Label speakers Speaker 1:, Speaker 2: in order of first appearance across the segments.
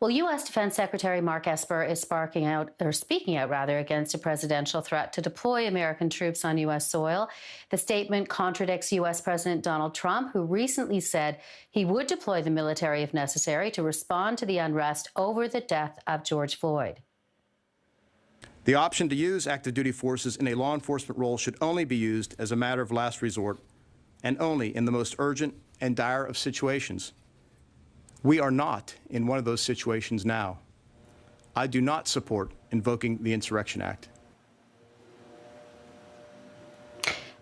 Speaker 1: Well, U.S. Defense Secretary Mark Esper is speaking out rather, against a presidential threat to deploy American troops on U.S. soil. The statement contradicts U.S. President Donald Trump, who recently said he would deploy the military if necessary to respond to the unrest over the death of George Floyd.
Speaker 2: The option to use active duty forces in a law enforcement role should only be used as a matter of last resort and only in the most urgent and dire of situations. We are not in one of those situations now. I do not support invoking the Insurrection Act.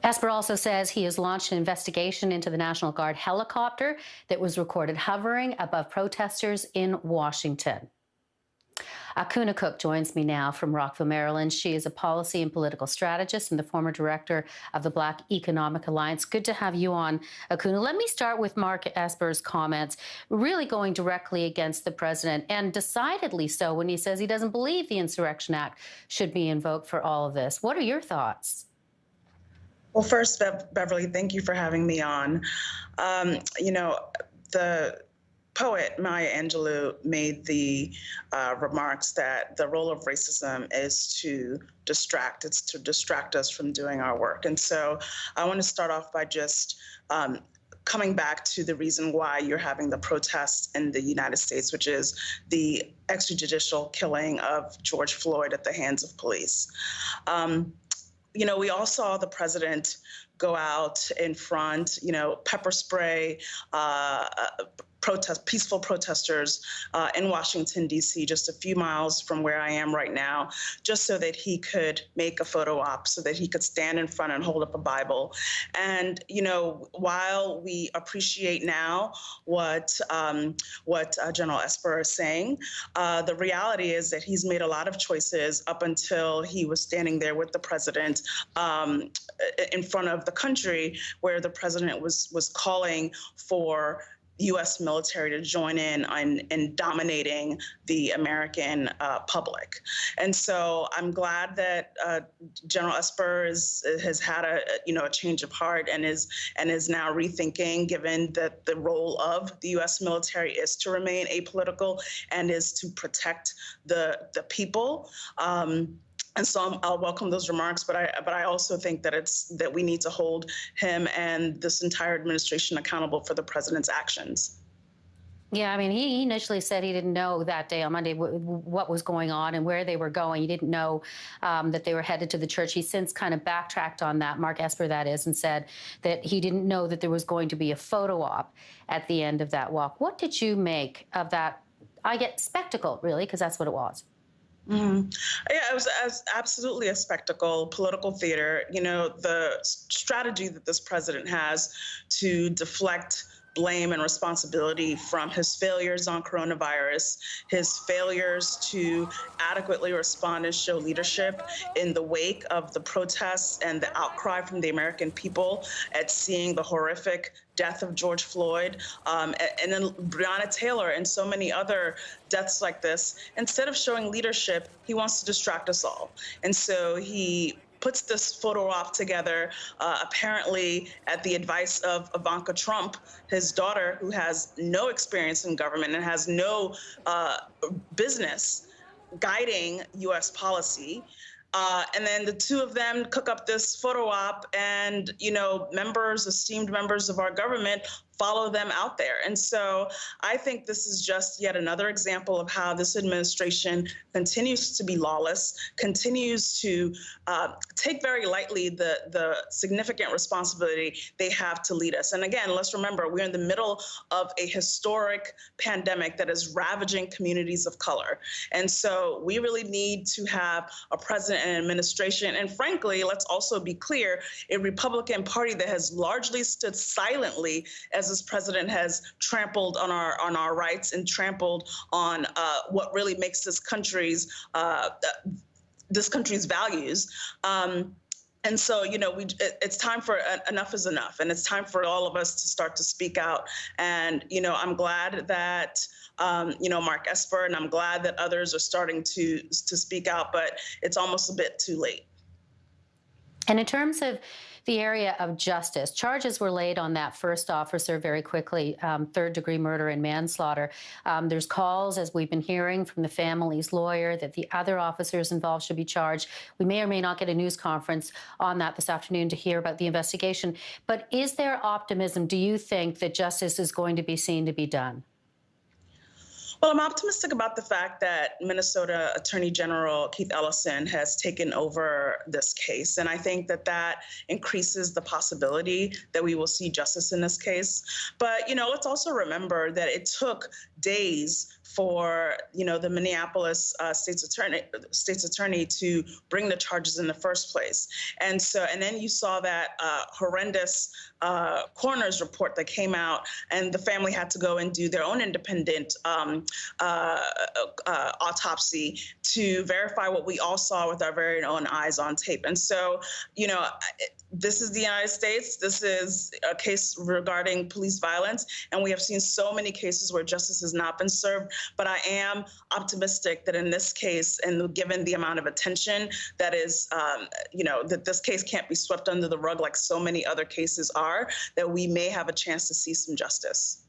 Speaker 1: Esper also says he has launched an investigation into the National Guard helicopter that was recorded hovering above protesters in Washington. Akunna Cook joins me now from Rockville, Maryland. She is a policy and political strategist and the former director of the Black Economic Alliance. Good to have you on, Akunna. Let me start with Mark Esper's comments, really going directly against the president, and decidedly so when he says he doesn't believe the Insurrection Act should be invoked for all of this. What are your thoughts?
Speaker 3: Well, first, Beverly, thank you for having me on. The poet Maya Angelou made the remarks that the role of racism is to distract. It's to distract us from doing our work. And so I want to start off by just coming back to the reason why you're having the protests in the United States, which is the extrajudicial killing of George Floyd at the hands of police. We all saw the president go out in front, pepper spray, peaceful protesters in Washington, D.C., just a few miles from where I am right now, just so that he could make a photo op, so that he could stand in front and hold up a Bible. And, while we appreciate now what General Esper is saying, the reality is that he's made a lot of choices up until he was standing there with the president in front of the country, where the president was calling for U.S. military to join in dominating the American public. And so I'm glad that General Esper has had a change of heart and is now rethinking, given that the role of the U.S. military is to remain apolitical and is to protect the people. And so I'll welcome those remarks, but I also think that we need to hold him and this entire administration accountable for the president's actions.
Speaker 1: Yeah, I mean, he initially said he didn't know that day on Monday what was going on and where they were going. He didn't know that they were headed to the church. He's since kind of backtracked on that, Mark Esper that is, and said that he didn't know that there was going to be a photo op at the end of that walk. What did you make of that, spectacle, really, because that's what it was?
Speaker 3: Mm-hmm. Yeah, it was absolutely a spectacle, political theater. The strategy that this president has to deflect blame and responsibility from his failures on coronavirus, his failures to adequately respond and show leadership in the wake of the protests and the outcry from the American people at seeing the horrific death of George Floyd, and then Breonna Taylor and so many other deaths like this. Instead of showing leadership, he wants to distract us all. And so he puts this photo op together, apparently at the advice of Ivanka Trump, his daughter, who has no experience in government and has no business guiding U.S. policy. And then the two of them cook up this photo op, and, esteemed members of our government follow them out there. And so I think this is just yet another example of how this administration continues to be lawless, continues to take very lightly the significant responsibility they have to lead us. And again, let's remember, we're in the middle of a historic pandemic that is ravaging communities of color. And so we really need to have a president and administration, and frankly, let's also be clear, a Republican Party that has largely stood silently as this president has trampled on our rights and trampled on what really makes this country's values. And so, it's time for enough is enough, and it's time for all of us to start to speak out. And I'm glad that Mark Esper, and I'm glad that others are starting to speak out, but it's almost a bit too late.
Speaker 1: And in terms of the area of justice. Charges were laid on that first officer very quickly, third-degree murder and manslaughter. There's calls, as we've been hearing from the family's lawyer, that the other officers involved should be charged. We may or may not get a news conference on that this afternoon to hear about the investigation. But is there optimism, do you think, that justice is going to be seen to be done?
Speaker 3: Well, I'm optimistic about the fact that Minnesota Attorney General Keith Ellison has taken over this case. And I think that that increases the possibility that we will see justice in this case. But, let's also remember that it took days for the Minneapolis state's attorney to bring the charges in the first place, and then you saw that horrendous coroner's report that came out, and the family had to go and do their own independent autopsy to verify what we all saw with our very own eyes on tape. And so, this is the United States. This is a case regarding police violence, and we have seen so many cases where justice has not been served. But I am optimistic that in this case, and given the amount of attention that is, that this case can't be swept under the rug like so many other cases are, that we may have a chance to see some justice.